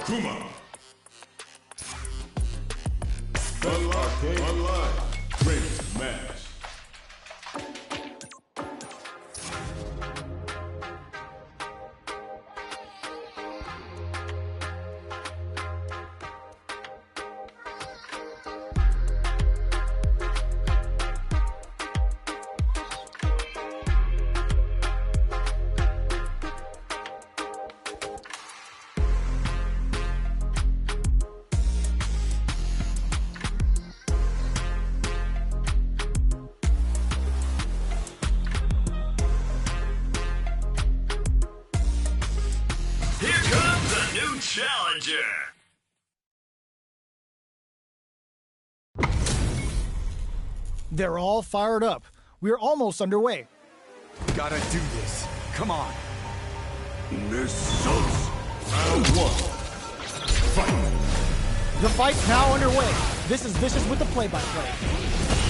Kuma. Online. Training match. Challenger! They're all fired up. We're almost underway. Gotta do this. Come on. Missiles. Round 1. Fight. The fight's now underway. This is Vicious with the play-by-play.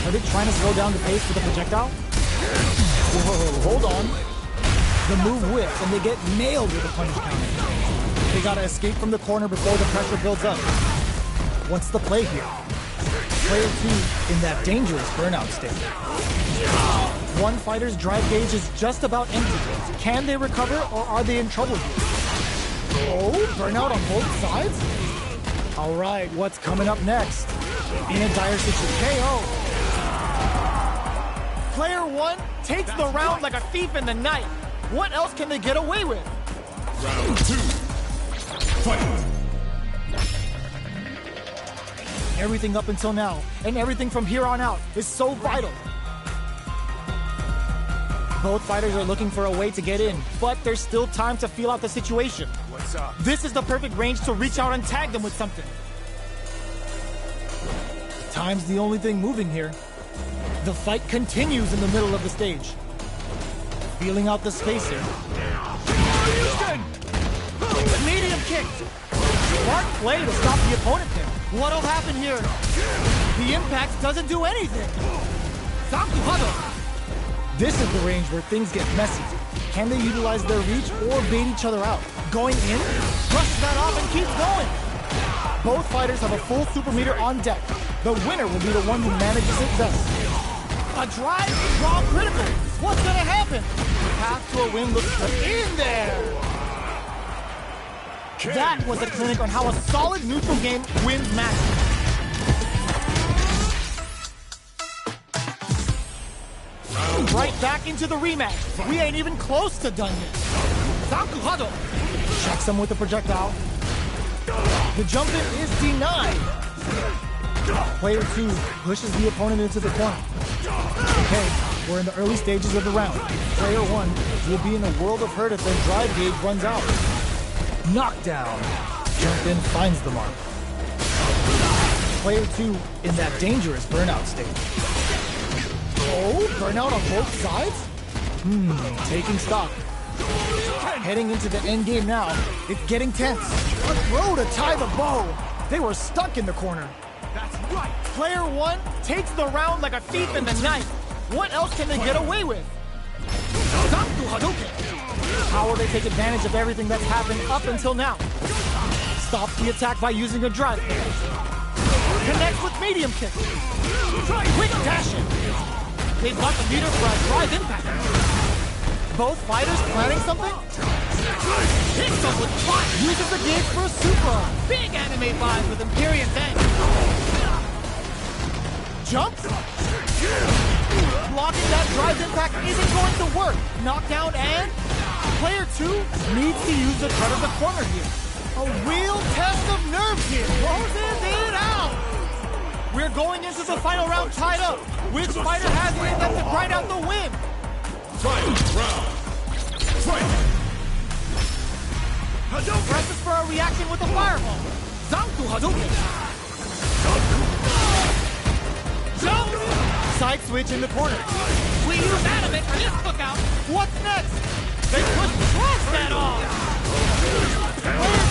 Are they trying to slow down the pace with a projectile? Whoa, hold on. The move whips and they get nailed with a punish counter. They gotta escape from the corner before the pressure builds up. What's the play here? Player 2 in that dangerous burnout state. One fighter's drive gauge is just about empty. Can they recover or are they in trouble here? Oh, burnout on both sides? All right, what's coming up next? In a dire situation, KO. Player 1 takes the round like a thief in the night. What else can they get away with? Round 2. Fight! Everything up until now, and everything from here on out, is so vital. Both fighters are looking for a way to get in, but there's still time to feel out the situation. What's up? This is the perfect range to reach out and tag them with something. Time's the only thing moving here. The fight continues in the middle of the stage. Feeling out the space here. Medium kick! Smart play to stop the opponent there. What'll happen here? The impact doesn't do anything. This is the range where things get messy. Can they utilize their reach or bait each other out? Going in, brushes that off and keeps going. Both fighters have a full super meter on deck. The winner will be the one who manages it best. A drive, draw critical. What's gonna happen? The path to a win looks good. In there! That was a clinic on how a solid neutral game wins matches. Right back into the rematch. We ain't even close to done yet. Checks him with the projectile. The jump in is denied. Player 2 pushes the opponent into the corner. Okay, we're in the early stages of the round. Player 1 will be in a world of hurt if their drive gauge runs out. Knockdown. Jump in finds the mark. Player 2 in that dangerous burnout state. Oh, burnout on both sides? Taking stock. Heading into the end game now. It's getting tense. A throw to tie the bow. They were stuck in the corner. That's right. Player 1 takes the round like a thief in the night. What else can they get away with? How will they take advantage of everything that's happened up until now? Stops the attack by using a drive. Connects with medium kick. Quick dashing. They've got the meter for a drive impact. Both fighters planning something? Hits them with fire. Uses the gauge for a super. Big anime vibe with Imperium's edge. Jumps. Blocking that drive impact isn't going to work. Knockdown and player 2 needs to use the cut of the corner here. A real test of nerves here. Closes it out. We're going into the final round tied up. Which fighter has it in them to grind out the win? Final round. Fight! Presses for a reaction with a fireball. Zanku Hadouken. Jump! Side switch in the corner. We use anime for this cookout. What's next? They push past that off. Player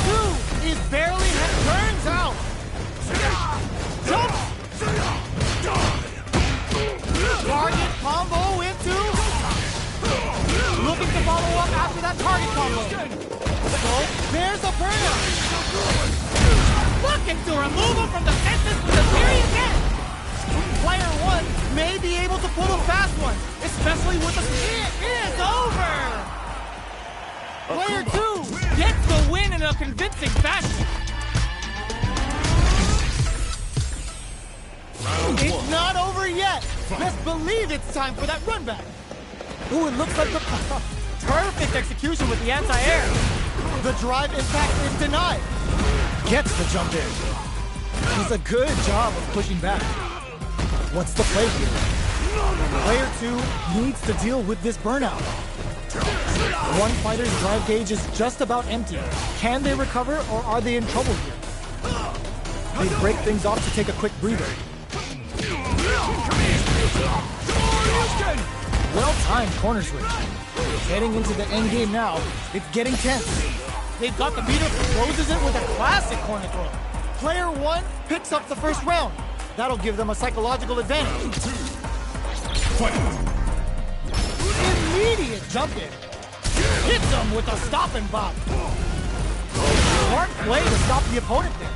2 is barely turns out. Jump! Target combo into. Looking to follow up after that target combo. So there's a burnout. Looking to remove him from the fences with a period hit. Player 1 may be able to pull a fast one, especially with the... It is over! Player 2 gets the win in a convincing fashion. It's not over yet. Best believe it's time for that run back. Ooh, it looks like the Perfect execution with the anti-air. The drive impact is denied. gets the jump in. Does a good job of pushing back. What's the play here? Player 2 needs to deal with this burnout. One fighter's drive gauge is just about empty. Can they recover, or are they in trouble here? They break things off to take a quick breather. Well-timed corner switch. Heading into the end game now, it's getting tense. They've got the meter, closes it with a classic corner throw. Player 1 picks up the first round. That'll give them a psychological advantage. Immediate jump in. Hits them with a stop and bop. Smart play to stop the opponent there.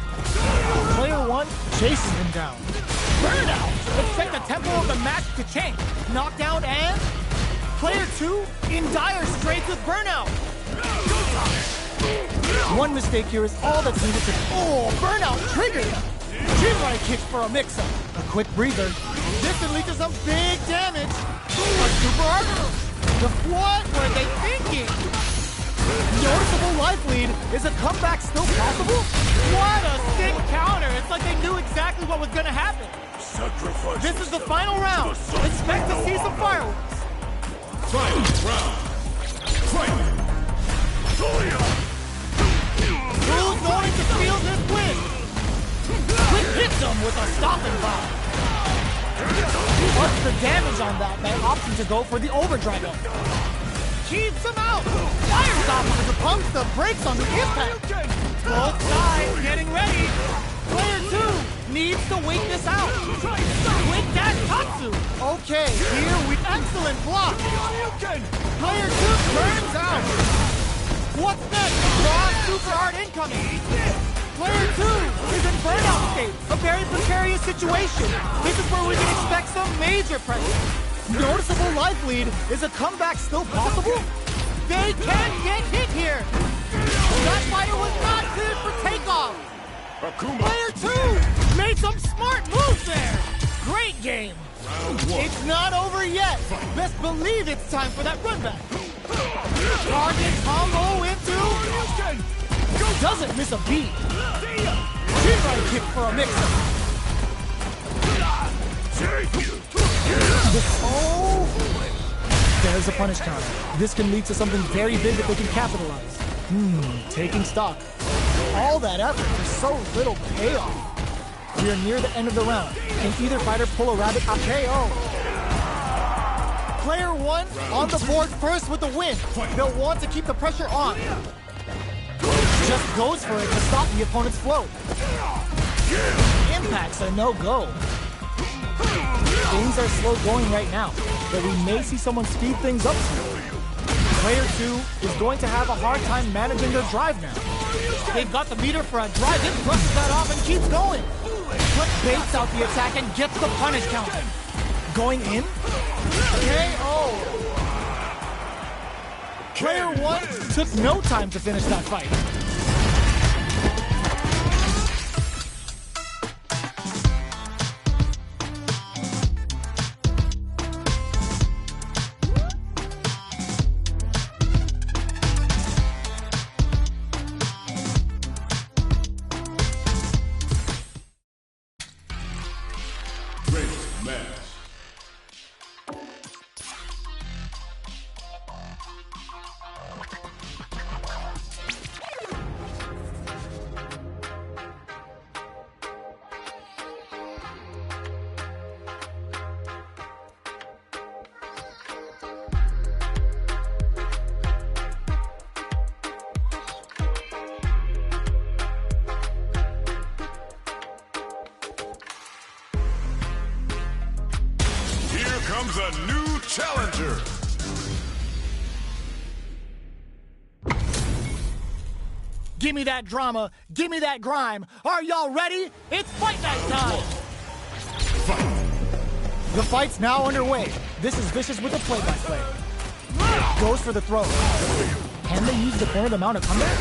Player 1 chases him down. Burnout! Expect the tempo of the match to change. Knockdown and... Player 2 in dire straits with burnout. One mistake here is all that's needed to... Oh, burnout triggered! Chin right kick for a mix-up. A quick breather. This can lead to some big damage. A super armor. What were they thinking? Noticeable life lead. Is a comeback still possible? What a sick counter. It's like they knew exactly what was going to happen. Sacrifice. This is the final round. Expect to see some fireworks. Final round. Fight. Who's going to steal this win? Quick hits him with a stop and bomb. What's the damage on that by opting to go for the overdrive? Keeps him out. Fires off as it pumps the brakes on the impact. Both sides getting ready. Player 2 needs to wait this out. Quick dash Tatsu. Okay, here we... Excellent block. Player 2 turns out. What's next? Raw super art incoming. Player 2 is in burnout state. A very precarious situation. This is where we can expect some major pressure. Noticeable life lead. Is a comeback still possible? They can get hit here. That fighter was not cleared for takeoff. Akuma. Player 2 made some smart moves there. Great game. Round 1. It's not over yet. Best believe it's time for that run back. Target combo into... Doesn't miss a beat. Chin right kick for a mix-up. Oh! There's a punish counter. This can lead to something very big that they can capitalize. Taking stock. All that effort for so little payoff. We are near the end of the round. Can either fighter pull a rabbit on KO? Player 1 on the board first with the win. They'll want to keep the pressure on. Just goes for it to stop the opponent's flow. Impacts are no-go. Things are slow going right now, but we may see someone speed things up soon. Player 2 is going to have a hard time managing their drive now. They've got the meter for a drive. It brushes that off and keeps going. Quick baits out the attack and gets the punish counter. Going in? KO. Player 1 took no time to finish that fight. Great match. Here comes a new challenger. Give me that drama. Give me that grime. Are y'all ready? It's fight night time. The fight's now underway. This is Vicious with the play-by-play. Goes for the throw. Can they use the corner to mount a comeback?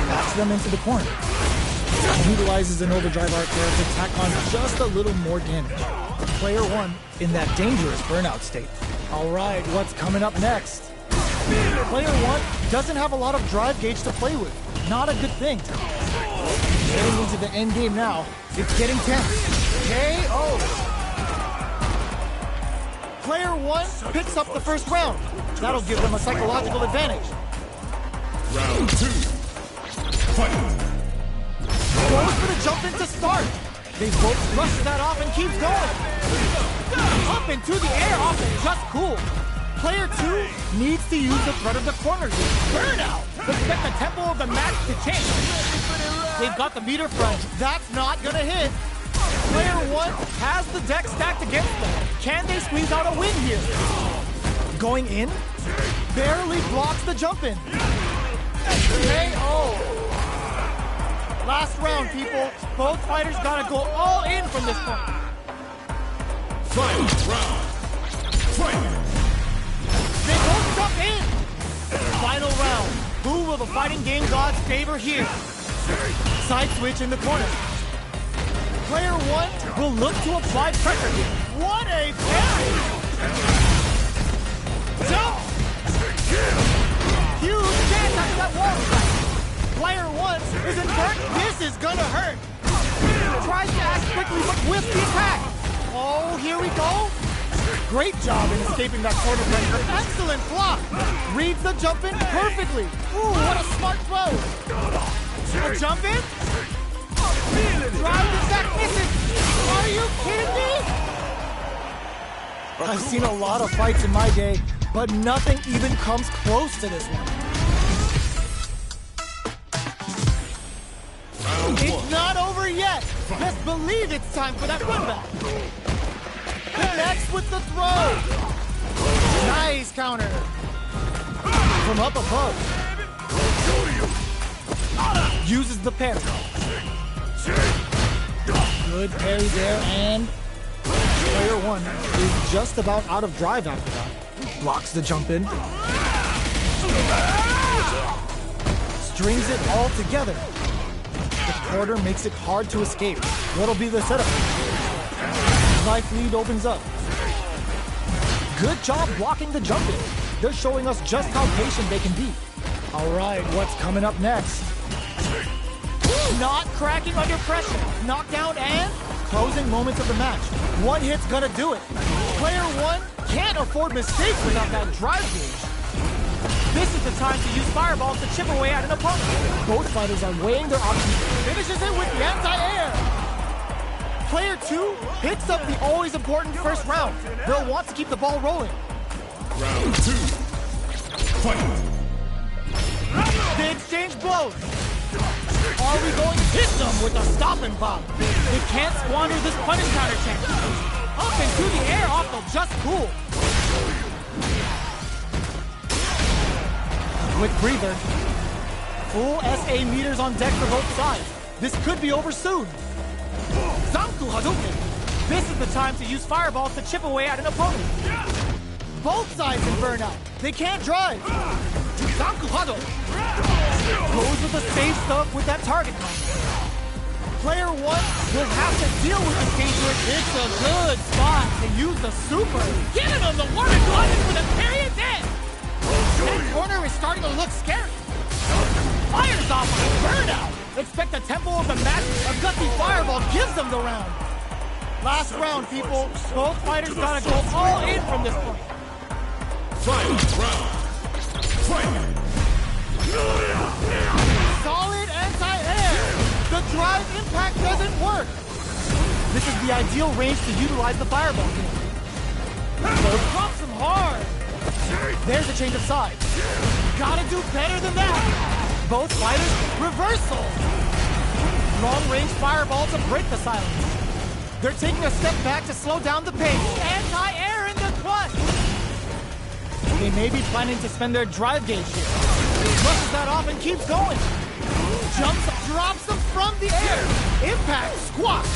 Backs them into the corner. Utilizes an overdrive arc there to tack on just a little more damage. Player one in that dangerous burnout state. All right, what's coming up next? Player one doesn't have a lot of drive gauge to play with. Not a good thing. Getting into the end game now. It's getting tense. KO. Player one picks up the first round. That'll give them a psychological advantage. Round 2. Fight. Goes for the jump in to start. They both rush that off and keeps going. Up into the air off of Just Cool. Player two needs to use the threat of the corner here. Burnout! Expect the tempo of the match to change. They've got the meter front. That's not gonna hit. Player one has the deck stacked against them. Can they squeeze out a win here? Going in? Barely blocks the jump in. KO! Last round, people. Both fighters gotta go all in from this point. Final round. Fight. They both jump in. Final round. Who will the fighting game gods favor here? Side switch in the corner. Player one will look to apply pressure here. What a parry! Jump! Huge chance after that wall strike. Player one is inert. This is gonna hurt. Tries to act quickly, but whiffs the attack. Oh, here we go. Great job in escaping that corner pressure. Excellent block. Reads the jump in perfectly. Ooh, what a smart throw. A jump in? Drive the sack misses. Are you kidding me? I've seen a lot of fights in my day, but nothing even comes close to this one. It's not over yet. Best believe it's time for that run back. Connects with the throw. Nice counter. From up above. Uses the parry. Good parry there, and player one is just about out of drive after that. Blocks the jump in. Strings it all together. The quarter makes it hard to escape. What'll be the setup? Life lead opens up. Good job blocking the jump in. They're showing us just how patient they can be. All right, what's coming up next? Not cracking under pressure. Knockdown and closing moments of the match. One hit's gonna do it. Player one can't afford mistakes without that drive gauge. This is the time to use fireballs to chip away at an opponent. Both fighters are weighing their options. Finishes it with the anti-air. Player two picks up the always important first round. They'll want to keep the ball rolling. Round 2. Fight. They exchange blows. Are we going to hit them with a stop and pop? They can't squander this punish counter chance. Up into the air off of Just Cool. Quick breather. Full SA meters on deck for both sides. This could be over soon. Zanku Hadouken. This is the time to use fireballs to chip away at an opponent. Both sides in burnout. They can't drive. Zanku Hadouken. Goes with the safe stuff with that target combo. Player one will have to deal with this dangerous. It's a good spot to use the super. Giving him the one and one for the period end. That corner is starting to look scary. Fires off on a burnout. Expect the tempo of the match. A gutsy fireball gives them the round. Last round, people. Both fighters gotta go all in from this point. Final round. Fight. Solid anti-air. The drive impact doesn't work. This is the ideal range to utilize the fireball here. Drops him hard. There's a change of sides. Gotta do better than that. Both fighters, reversal. Long-range fireball to break the silence. They're taking a step back to slow down the pace. Anti-air in the clutch. They may be planning to spend their drive gauge here. Brushes that off and keeps going. Jumps, drops them from the air. Impact, squash.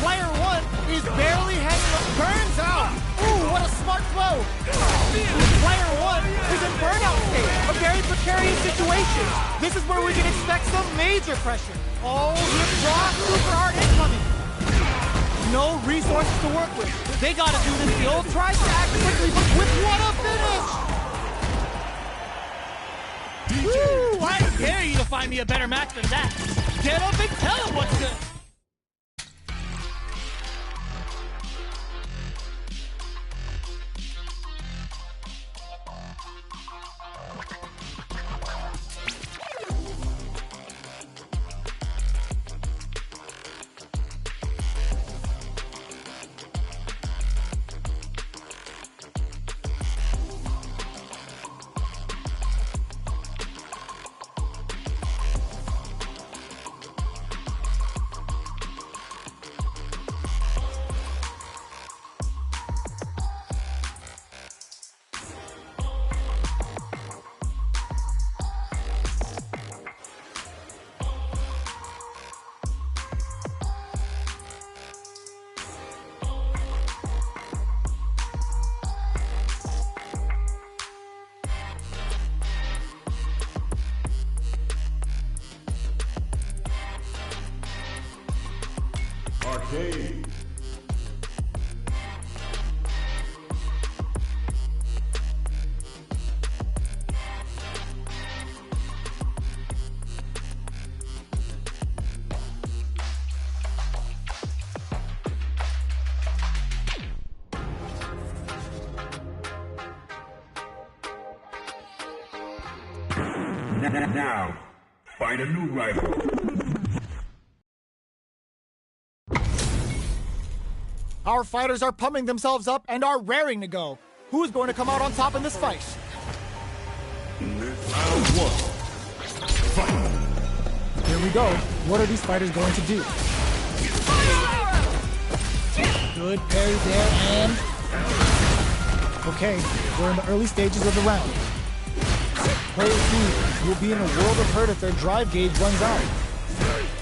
Player 1 is barely hanging up, burns out. Ooh, what a smart flow. Player 1 is in burnout state, a very precarious situation. This is where we can expect some major pressure. Oh, hip draw, super hard incoming. No resources to work with. They gotta do this the old try to act quickly, but with what a finish! Woo! I dare you to find me a better match than that. Get up and tell him what's good. Arcade. Now, find a new rival. Our fighters are pumping themselves up and are raring to go. Who's going to come out on top in this fight? Round 1. Fight. Here we go. What are these fighters going to do? Good parry there, and... Okay, we're in the early stages of the round. Player 2 will be in a world of hurt if their drive gauge runs out.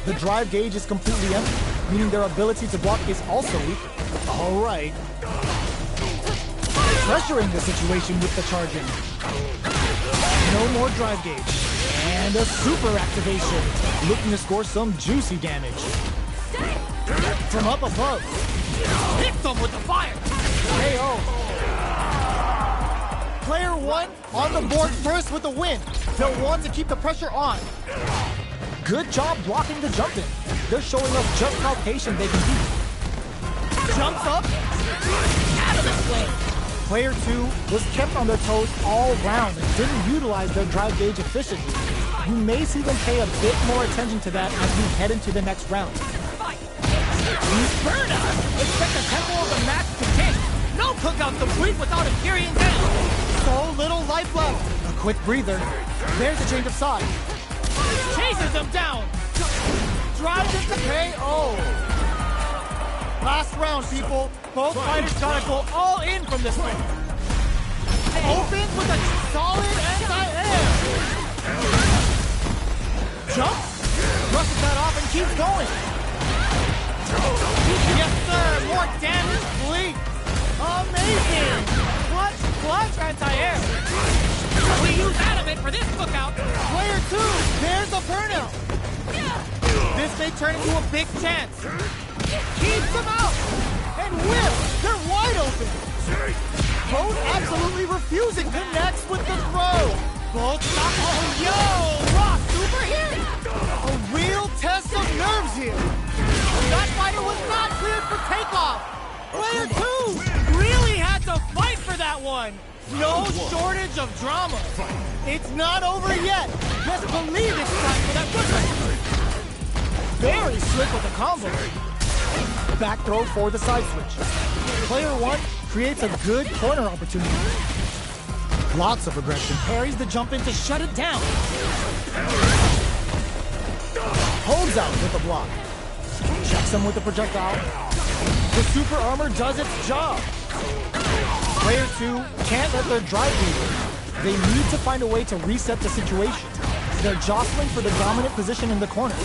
The drive gauge is completely empty, meaning their ability to block is also weak. Alright. Pressuring the situation with the charging. No more drive gauge. And a super activation. Looking to score some juicy damage. From up above. Hit them with the fire! KO. Player 1 on the board first with a win. They'll want to keep the pressure on. Good job blocking the jump in. They're showing us just how patient they can be. Jumps up. Out of this way. Player 2 was kept on their toes all round and didn't utilize their drive gauge efficiently. You may see them pay a bit more attention to that as we head into the next round. Burnout! Expect the tempo of the match to take. No cookout complete without Imperium down. So little life left. A quick breather. There's a change of side. Chases them down. Drives into KO. Last round, people. Both fighters gotta go all in from this one. Opens with a solid anti-air. Jumps. Brushes that off and keeps going. Yes, sir. More damage, please. Amazing. Clutch anti-air. We use adamant for this cookout. Player 2. There's a burnout. This may turn into a big chance. Keeps them out. And whip. They're wide open. Both absolutely refusing connects with the throw. Both stop. Oh, yo. Rock super hit. A real test of nerves here. That fighter was not cleared for takeoff. Player 2 really had to fight for that one. No shortage of drama. It's not over yet. Just believe it's time for that push. Very slick with the combo. Back throw for the side switch. Player 1 creates a good corner opportunity. Lots of aggression. Parries the jump in to shut it down. Holds out with the block. Checks him with the projectile. The super armor does its job. Player 2 can't let their drive leave. They need to find a way to reset the situation. They're jostling for the dominant position in the corner.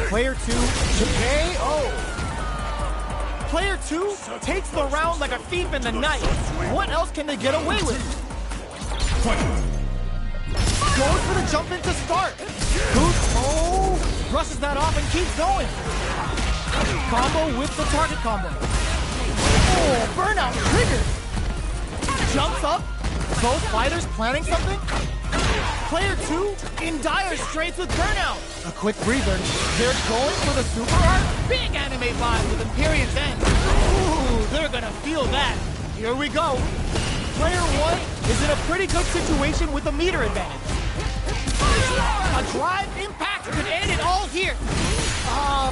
Player 2 to KO. Player 2 takes the round like a thief in the night. What else can they get away with? Goes for the jump in to start. Brushes that off and keeps going. Combo with the target combo. Oh, burnout triggered. Jumps up. Both fighters planning something. Player 2 in dire straits with burnout. A quick breather. They're going for the super art. Big anime vibe with Empyrean's End. Ooh, they're gonna feel that. Here we go. Player 1 is in a pretty good situation with a meter advantage. A drive impact could end it all here.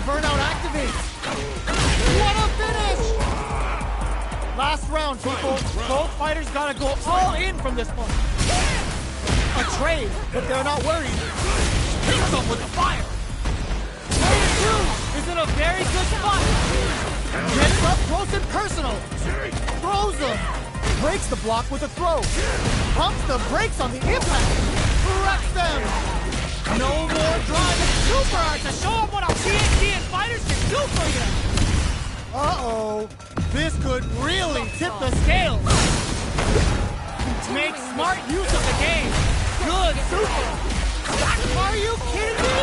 Burnout activates. What a finish! Last round, people. Both fighters gotta go all in from this point. A trade, but they're not worried. Picks up with the fire. Player 2 is in a very good spot. Gets up close and personal. Throws them. Breaks the block with a throw. Pumps the brakes on the impact. Wrecks them. No more drive and super art to show them what our TNT and fighters can do for you. Uh-oh. This could really tip the scales. Make smart use of the game. Good super. Are you kidding me?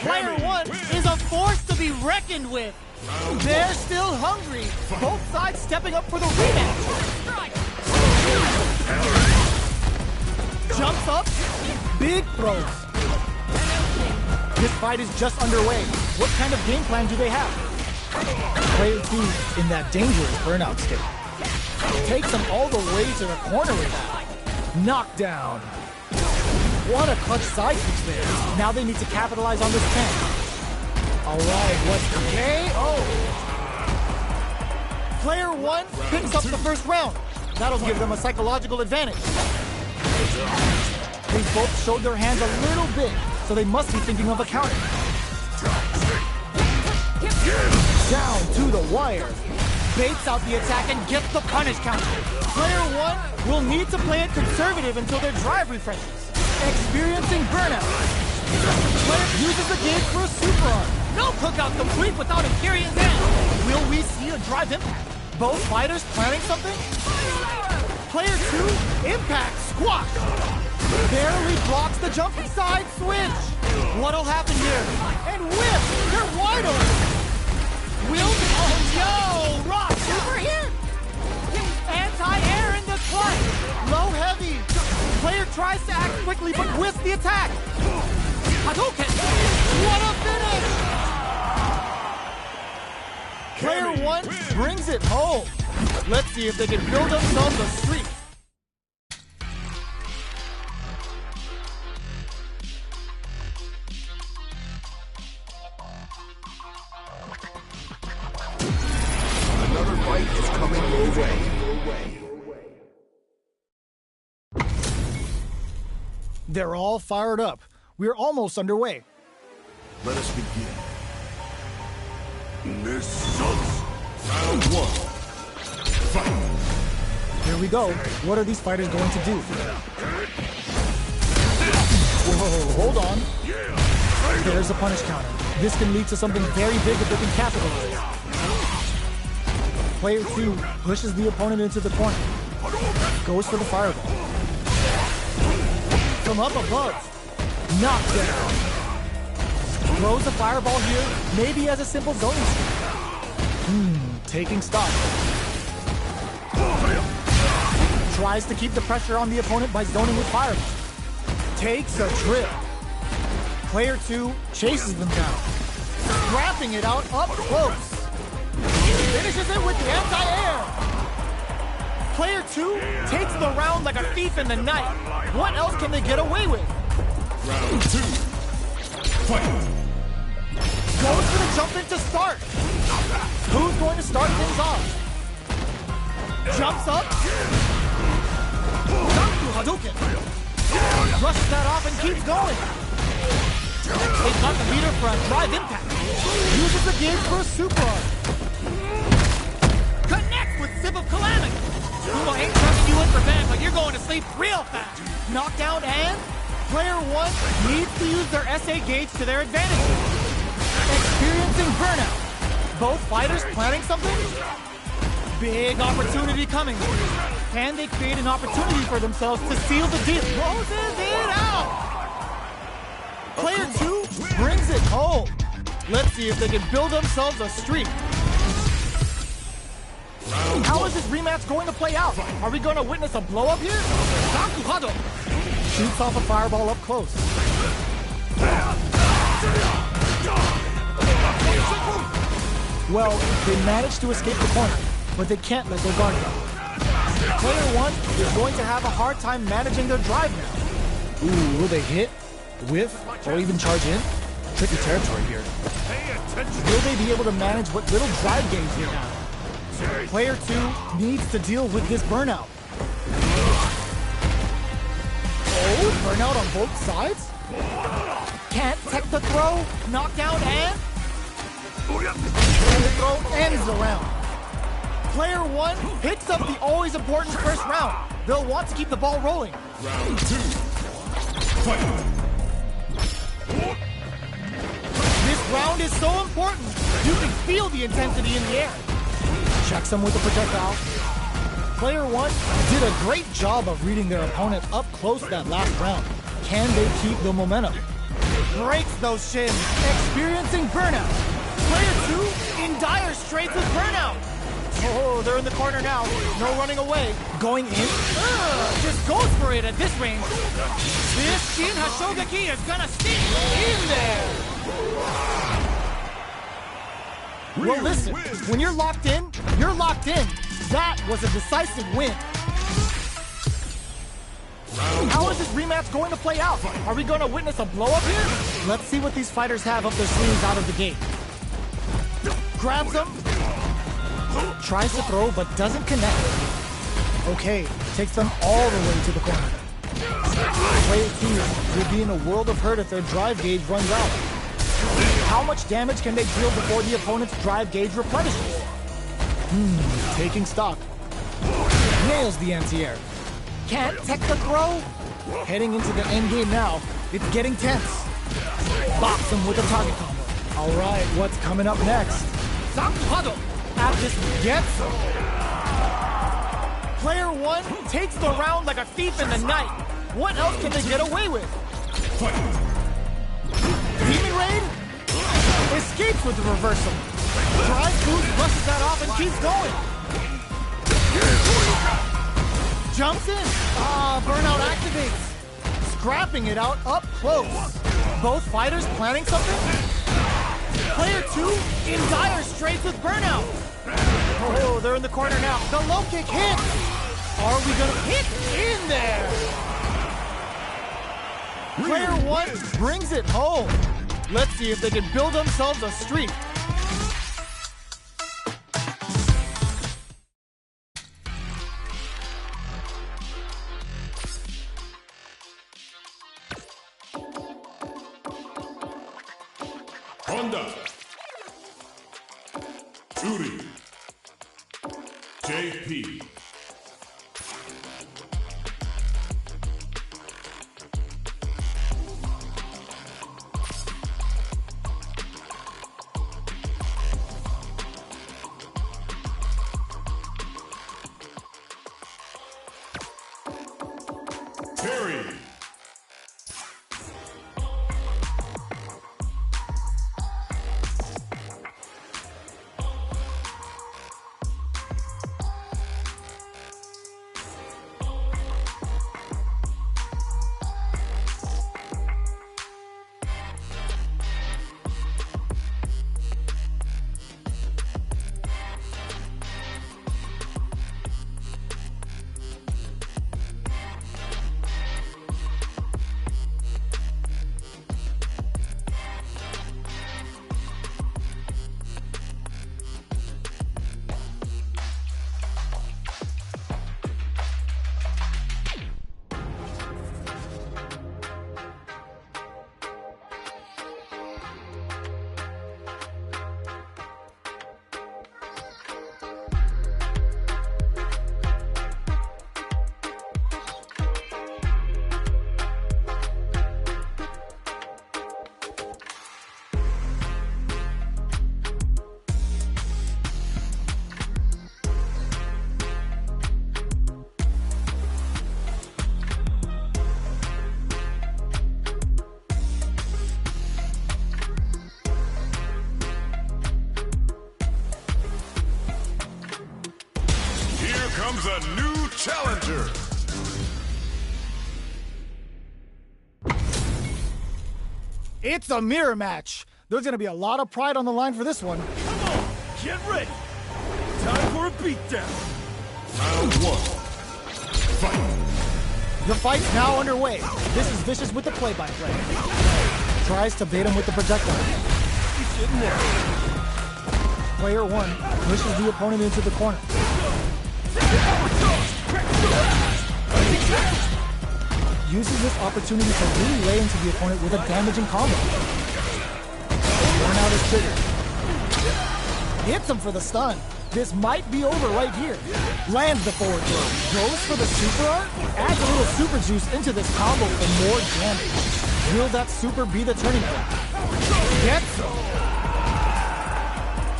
Player 1 is a force to be reckoned with. They're still hungry. Both sides stepping up for the rematch. Jumps up. Big throws. This fight is just underway. What kind of game plan do they have? Player 2 in that dangerous burnout state. Takes them all the way to the corner with that. Knockdown. What a clutch side switch there. Now they need to capitalize on this chance. Alright, what's the KO? Player 1 picks up the first round. That'll give them a psychological advantage. They both showed their hands a little bit, so they must be thinking of a counter. Down to the wire. Baits out the attack and gets the punish counter. Player 1 will need to play it conservative until their drive refreshes. Experiencing burnout. Player uses the gauge for a super arm. No cookout complete without Empyrean's End. Will we see a drive impact? Both fighters planning something? Player 2, impact squash. Barely blocks the jumping side switch. What'll happen here? And whip! They're wide open. Yo! Rock! Super hit! Anti-air in the clutch! Low heavy! Player tries to act quickly but whiffs the attack! Hadouken! What a finish! Player 1 brings it home. Let's see if they can build themselves a streak. Another fight is coming your way. They're all fired up. We're almost underway. Let us begin. This sucks. Round 1. Fight. Here we go. What are these fighters going to do? Whoa, hold on. There's a punish counter. This can lead to something very big if they can capitalize. Player 2 pushes the opponent into the corner. Goes for the fireball. From up above. Knockdown. Throws a fireball here, maybe as a simple zoning sweep. Taking stock. Tries to keep the pressure on the opponent by zoning with fireball. Takes a trip. Player 2 chases them down. Wrapping it out up close. Finishes it with the anti-air. Player 2 takes the round like a thief in the night. What else can they get away with? Round 2. Fight. Goes for the jump in to start. Who's going to start things off? Jumps up. Jump to Hadouken. Brushes that off and keeps going. They've got the meter for a drive impact. Uses the gauge for a super arm. Connects with Sip of Calamity. Sumo ain't trusting you with prevent, but you're going to sleep real fast. Knockdown and player 1 needs to use their SA gauge to their advantage. Experiencing burnout. Both fighters planning something? Big opportunity coming. Can they create an opportunity for themselves to seal the deal? Closes it out. Player 2 brings it home. Let's see if they can build themselves a streak. How is this rematch going to play out? Are we going to witness a blow-up here? Shoots off a fireball up close. Well, they managed to escape the corner, but they can't let their guard down. Player 1 is going to have a hard time managing their drive now. Ooh, will they hit, whiff, or even charge in? Tricky territory here. Will they be able to manage what little drive gauge they have? Player 2 needs to deal with this burnout. Oh, burnout on both sides? Can't tech the throw, knockdown and the throw ends the round. Player 1 picks up the always important first round. They'll want to keep the ball rolling. Round 2. Fight. This round is so important. You can feel the intensity in the air. Checks him with the projectile. Player 1 did a great job of reading their opponent up close that last round. Can they keep the momentum? Breaks those shins, experiencing burnout. Player 2 in dire straits with burnout. Oh, they're in the corner now. No running away. Going in? Just goes for it at this range. This Shin Hashogeki is gonna sting in there. Well, listen, when you're locked in, you're locked in. That was a decisive win. How is this rematch going to play out? Are we going to witness a blow-up here? Let's see what these fighters have up their sleeves out of the gate. Grabs him. Tries to throw, but doesn't connect. Okay, takes them all the way to the corner. Player 2 will be in a world of hurt if their drive gauge runs out. How much damage can they deal before the opponent's drive gauge replenishes? Taking stock. Nails the anti-air. Can't tech the throw? Heading into the end game now. It's getting tense. Box him with a target combo. Alright, what's coming up next? At this gets him. Player 1 takes the round like a thief in the night. What else can they get away with? Demon Raid? Escapes with the reversal. Drive boost brushes that off and keeps going. Jumps in. Burnout activates. Scrapping it out up close. Both fighters planning something? Player 2 in dire straits with burnout. Oh, they're in the corner now. The low kick hits. Are we gonna hit in there? Player 1 brings it home. Let's see if they can build themselves a streak. Honda. Uri. JP. Terry. comes a new challenger. It's a mirror match. There's gonna be a lot of pride on the line for this one. Come on, get ready. Time for a beatdown. Round 1. Fight. The fight's now underway. This is Vicious with the play-by-play. Tries to bait him with the projectile. He's getting there. Player 1 pushes the opponent into the corner. Uses this opportunity to really lay into the opponent with a damaging combo. Burnout is triggered. Hits him for the stun. This might be over right here. Lands the forward throw. Goes for the super art. Adds a little super juice into this combo for more damage. Will that super be the turning point? Gets him.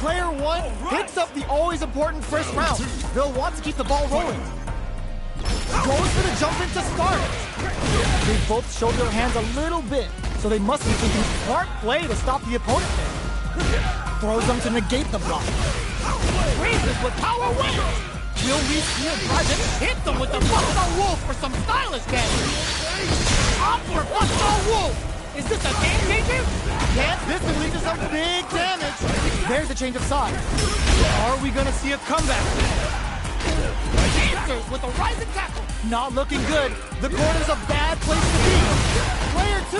Player 1 picks up the always important first round. They'll want to keep the ball rolling. Goes for the jump in to start. They both show their hands a little bit, so they must be thinking smart play to stop the opponent there. Throws them to negate the block. Raises with power win. Will we see a drive and hit them with the Buffalo Wolf for some stylish damage? Up for Buffalo Wolf. Is this a game changer? Yes, this could lead to some big damage. There's a change of sides. Are we gonna see a comeback? Answers with a rising tackle. Not looking good. The corner's a bad place to be. Player 2.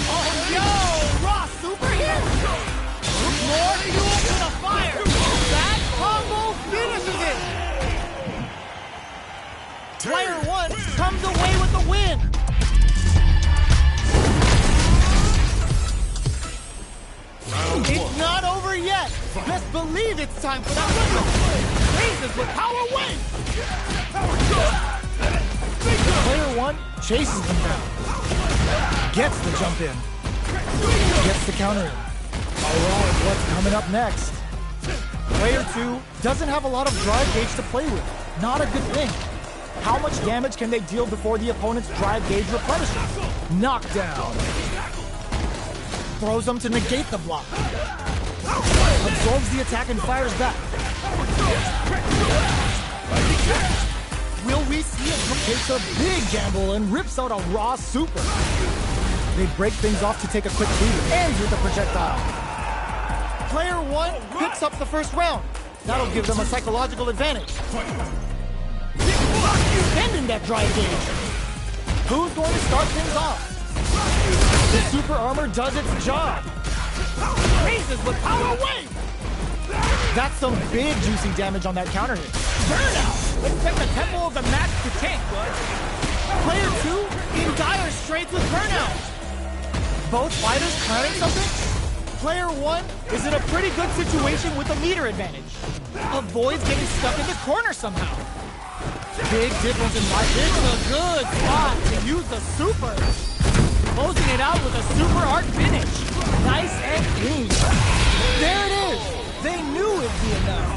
Oh, yo! Raw super hit. More fuel to the fire. That combo finishes it. Player 1 comes away with the win. It's not over yet. Best believe it's time for that win. Raises with power win. Player 1 chases them down. Gets the jump in. Gets the counter in. Alright, what's coming up next? Player 2 doesn't have a lot of drive gauge to play with. Not a good thing. How much damage can they deal before the opponent's drive gauge replenishes? Knockdown. Throws them to negate the block. Absorbs the attack and fires back. Will we see it? Takes a big gamble and rips out a raw super. They break things off to take a quick breather. Ends with a projectile. Player 1 picks up the first round. That'll give them a psychological advantage. Extending that drive gauge. Who's going to start things off? The super armor does its job. Raises with power wave. That's some big juicy damage on that counter hit. Burnout. Expect the tempo of the match to tank, bud. Player 2 in dire straits with burnout. Both fighters planning something? Player 1 is in a pretty good situation with a meter advantage. Avoids getting stuck in the corner somehow. Big difference in life. This is a good spot to use the super. Closing it out with a super art finish. Nice and clean. There it is. They knew it'd be enough.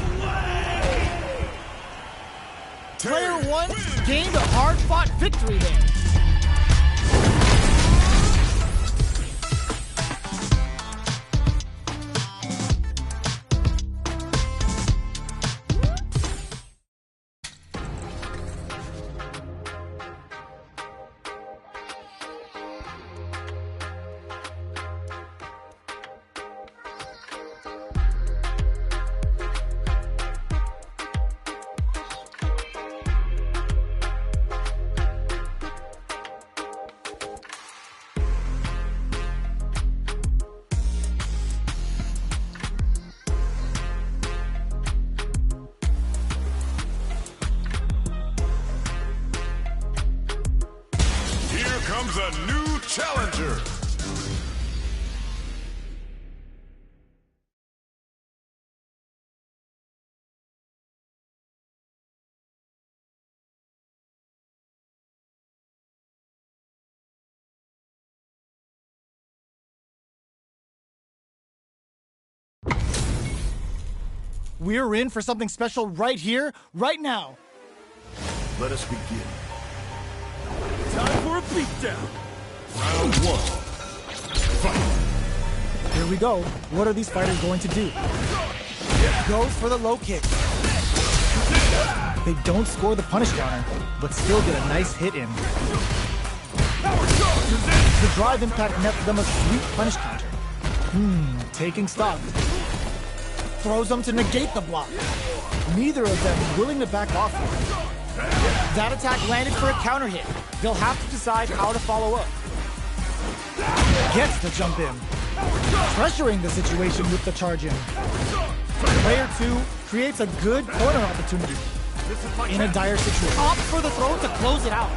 Player 1 gained a hard-fought victory there. Comes a new challenger. We're in for something special right here, right now. Let us begin. Time for a beatdown. Round 1. Fight. Here we go. What are these fighters going to do? Goes for the low kick. They don't score the punish counter, but still get a nice hit in. The drive impact nets them a sweet punish counter. Taking stock. Throws them to negate the block. Neither of them willing to back off here. That attack landed for a counter hit. They'll have to decide how to follow up. Gets the jump in. Pressuring the situation with the charge in. Player 2 creates a good corner opportunity in a dire situation. Opts for the throw to close it out.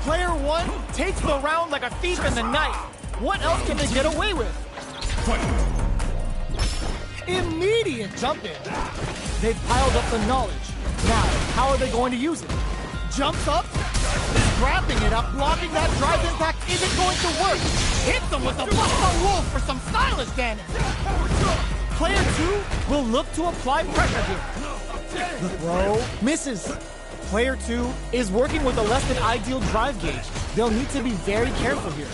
Player 1 takes the round like a thief in the night. What else can they get away with? Immediate jump in. They've piled up the knowledge. Now, how are they going to use it? Jumps up, wrapping it up, blocking that drive impact isn't going to work. Hits them with the Buffalo Wolf for some stylish damage. Player 2 will look to apply pressure here. The throw misses. Player 2 is working with a less than ideal drive gauge. They'll need to be very careful here.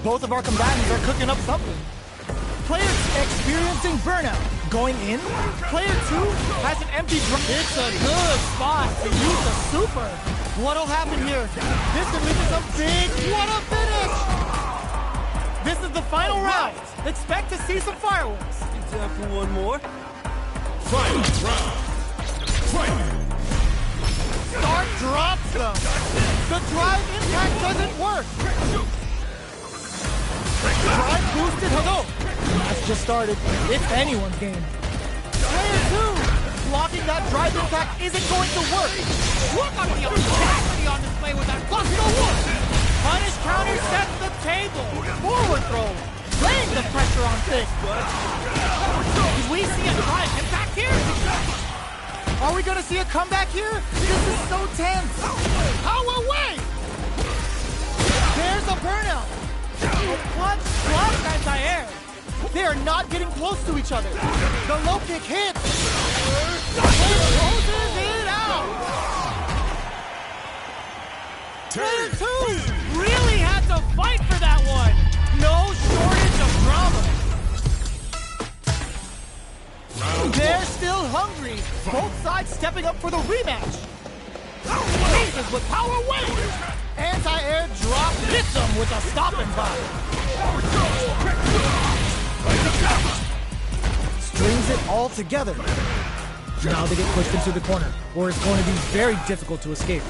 Both of our combatants are cooking up something. Player experiencing burnout. Going in, player 2 has an empty drive. It's a good spot to use the super. What'll happen here? This could lead to some big, what a finish! This is the final round. Expect to see some fireworks. Time for one more. Final round. Fight! Start drops them. The drive impact doesn't work. Drive boosted Hadouken. That's just started. It's anyone's game. Player 2 blocking that drive impact isn't going to work. Look at the audacity on display with that Buffalo Wolf. Punish counter sets the table. Forward throw. Laying the pressure on Thick. Did we see a drive impact here? Are we going to see a comeback here? This is so tense. How away! There's a burnout. A punch plus anti-air. They are not getting close to each other. The low kick hits. Closes it out. Player 2 really had to fight for that one. No shortage of drama. They're still hungry. Both sides stepping up for the rematch. Jesus with power wave. Anti-air drop hits them with a stop and pop. Strings it all together. Now they get pushed into the corner, where it's going to be very difficult to escape.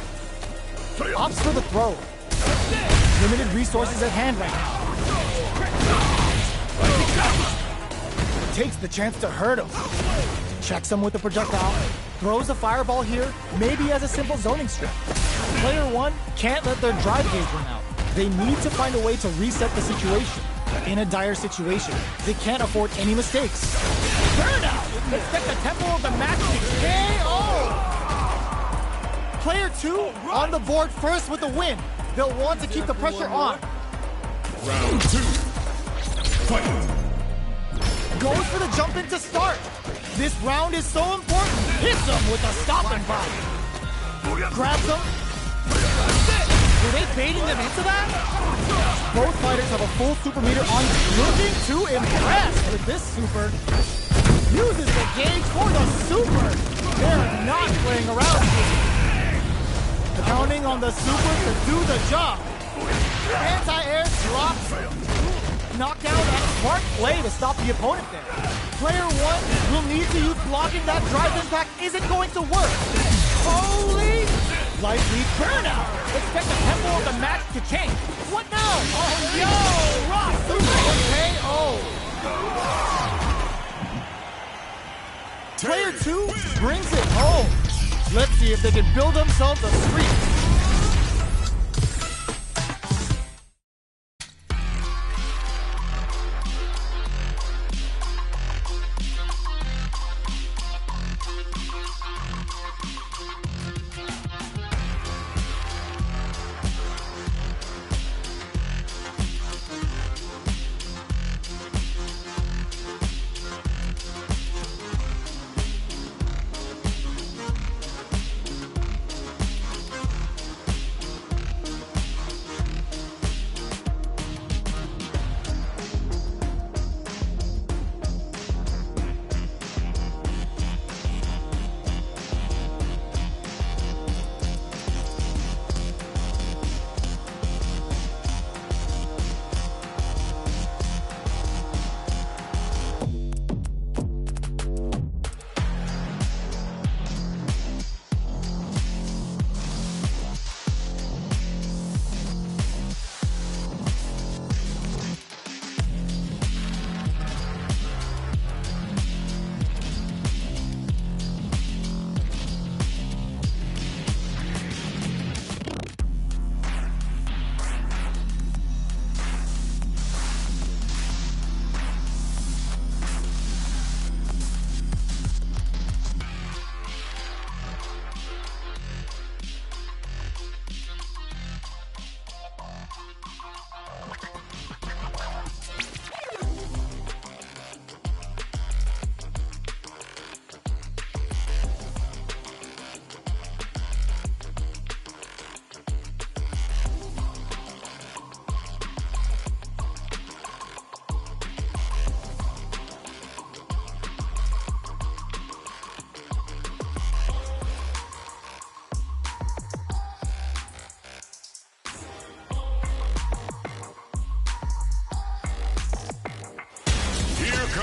Opts for the throw. Limited resources at hand right now. Takes the chance to hurt him. Checks him with a projectile. Throws a fireball here, maybe as a simple zoning strip. Player 1 can't let their drive gauge run out. They need to find a way to reset the situation. In a dire situation, they can't afford any mistakes. Burnout! Expect the tempo of the match to KO! Player 2 on the board first with the win. They'll want to keep the pressure on. Round 2. Fight! Goes for the jump in to start. This round is so important. Hits them with a stop and pop. Grabs them. Were they baiting them into that? Both fighters have a full super meter on. Looking to impress with this super. Uses the gauge for the super. They're not playing around here. Counting on the super to do the job. Anti-air drops. Knock down that smart play to stop the opponent there. Player 1 will need to use blocking that drive impact isn't going to work. Holy! Likely burnout. Expect the tempo of the match to change. What now? Oh, yo! Rock super KO. Player 2 brings it home. Let's see if they can build themselves a streak.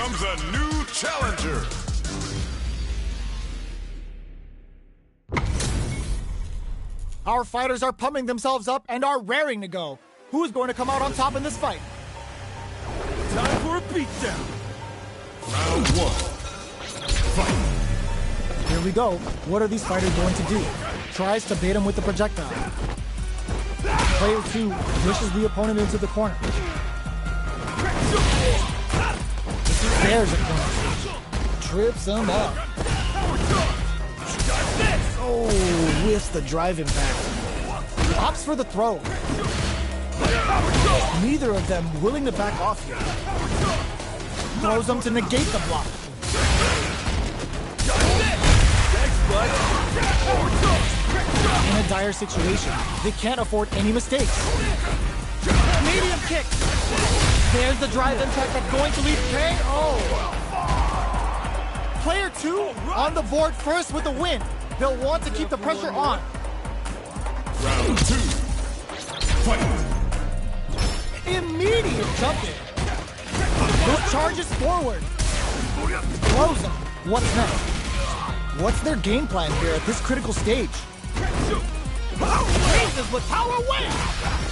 comes a new challenger. Our fighters are pumping themselves up and are raring to go. Who's going to come out on top in this fight? Time for a beatdown. Round one. Fight. Here we go. What are these fighters going to do? Tries to bait him with the projectile. Player 2 pushes the opponent into the corner. There's a corner. Trips him up. Oh, whiffs the drive impact. Opts for the throw. Neither of them willing to back off here. Throws them to negate the block. In a dire situation, they can't afford any mistakes. Medium kick. There's the drive impact that's going to lead KO. Player 2 on the board first with a win. They'll want to keep the pressure on. Round 2. Fight. Immediate jump in. This charges forward. Throws him. What's next? What's their game plan here at this critical stage? Raises with power win.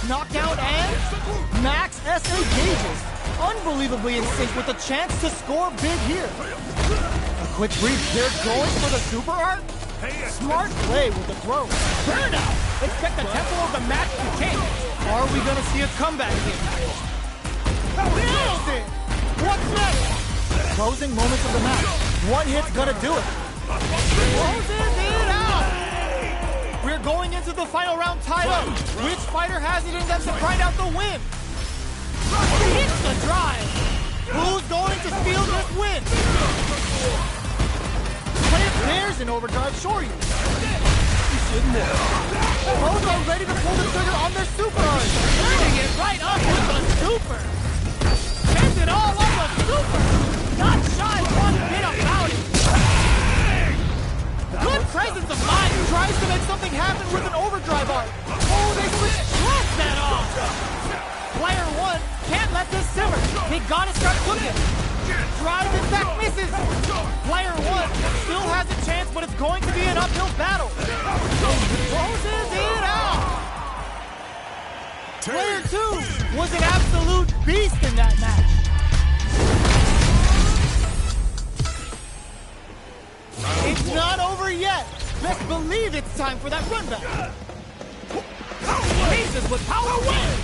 Knockdown and max SA gauges. Unbelievably in sync with a chance to score big here. A quick breathe. They're going for the super art. Smart play with the throw. Burnout. Expect the tempo of the match to change. Are we gonna see a comeback here? Nails it. What's next? Closing moments of the match. One hit's gonna do it. Closes it out. We're going into the final round tied up. Which fighter has it in them to grind out the win? Hits the drive. Who's going to steal this win? There's an overdrive shorty. Both are ready to pull the trigger on their super arm. Turning it right up with the super. Sends it all on the super. Not shy one bit about it. Good presence of mind. Tries to make something happen with an overdrive arc. Oh, they switch. Blast that off. Player 1 can't let this simmer. They gotta start cooking. Drive impact misses. Player 1 still has a chance, but it's going to be an uphill battle. Closes it out. Player 2 was an absolute beast in that match. It's not over yet. Best believe it's time for that run back. Raises with power win.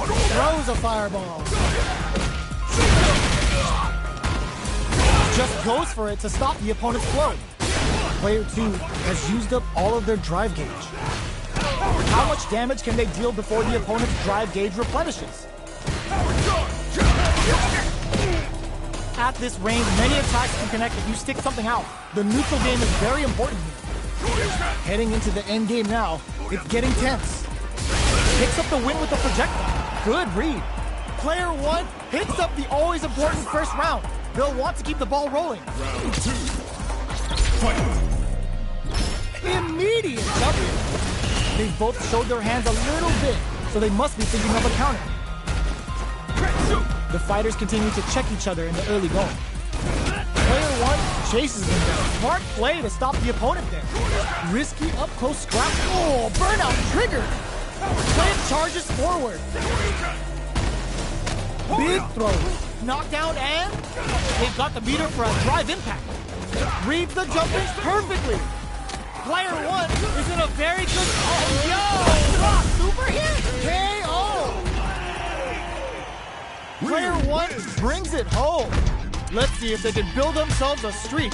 Throws a fireball. Just goes for it to stop the opponent's flow. Player 2 has used up all of their drive gauge. How much damage can they deal before the opponent's drive gauge replenishes? At this range, many attacks can connect if you stick something out. The neutral game is very important here. Heading into the end game now, it's getting tense. Picks up the win with the projectile. Good read. Player 1 picks up the always important first round. They'll want to keep the ball rolling. Round 2. Fight. Immediate jump in. They've both showed their hands a little bit, so they must be thinking of a counter. The fighters continue to check each other in the early going. Player 1 chases them down. Smart play to stop the opponent there. Risky up-close scrap. Oh, burnout triggered. Player charges forward. Big throws. Knockdown and they've got the meter for a drive impact. Reads the jump in perfectly. Player 1 is in a very good... Oh, yo! Super hit! KO! Player 1 brings it home. Let's see if they can build themselves a streak.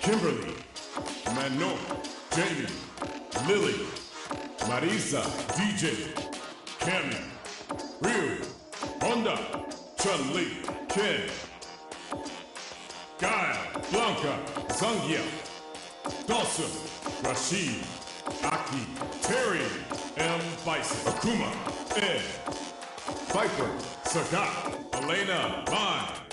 Kimberly, Manon, Jamie, Lily, Marisa, DJ, Cammy, Ryu, Honda, Chun-Li, Ken, Guile, Blanca, Zangia, Dawson, Rashid, Aki, Terry, M. Bison, Akuma, Ed, Viper, Sagat, Elena, Mine.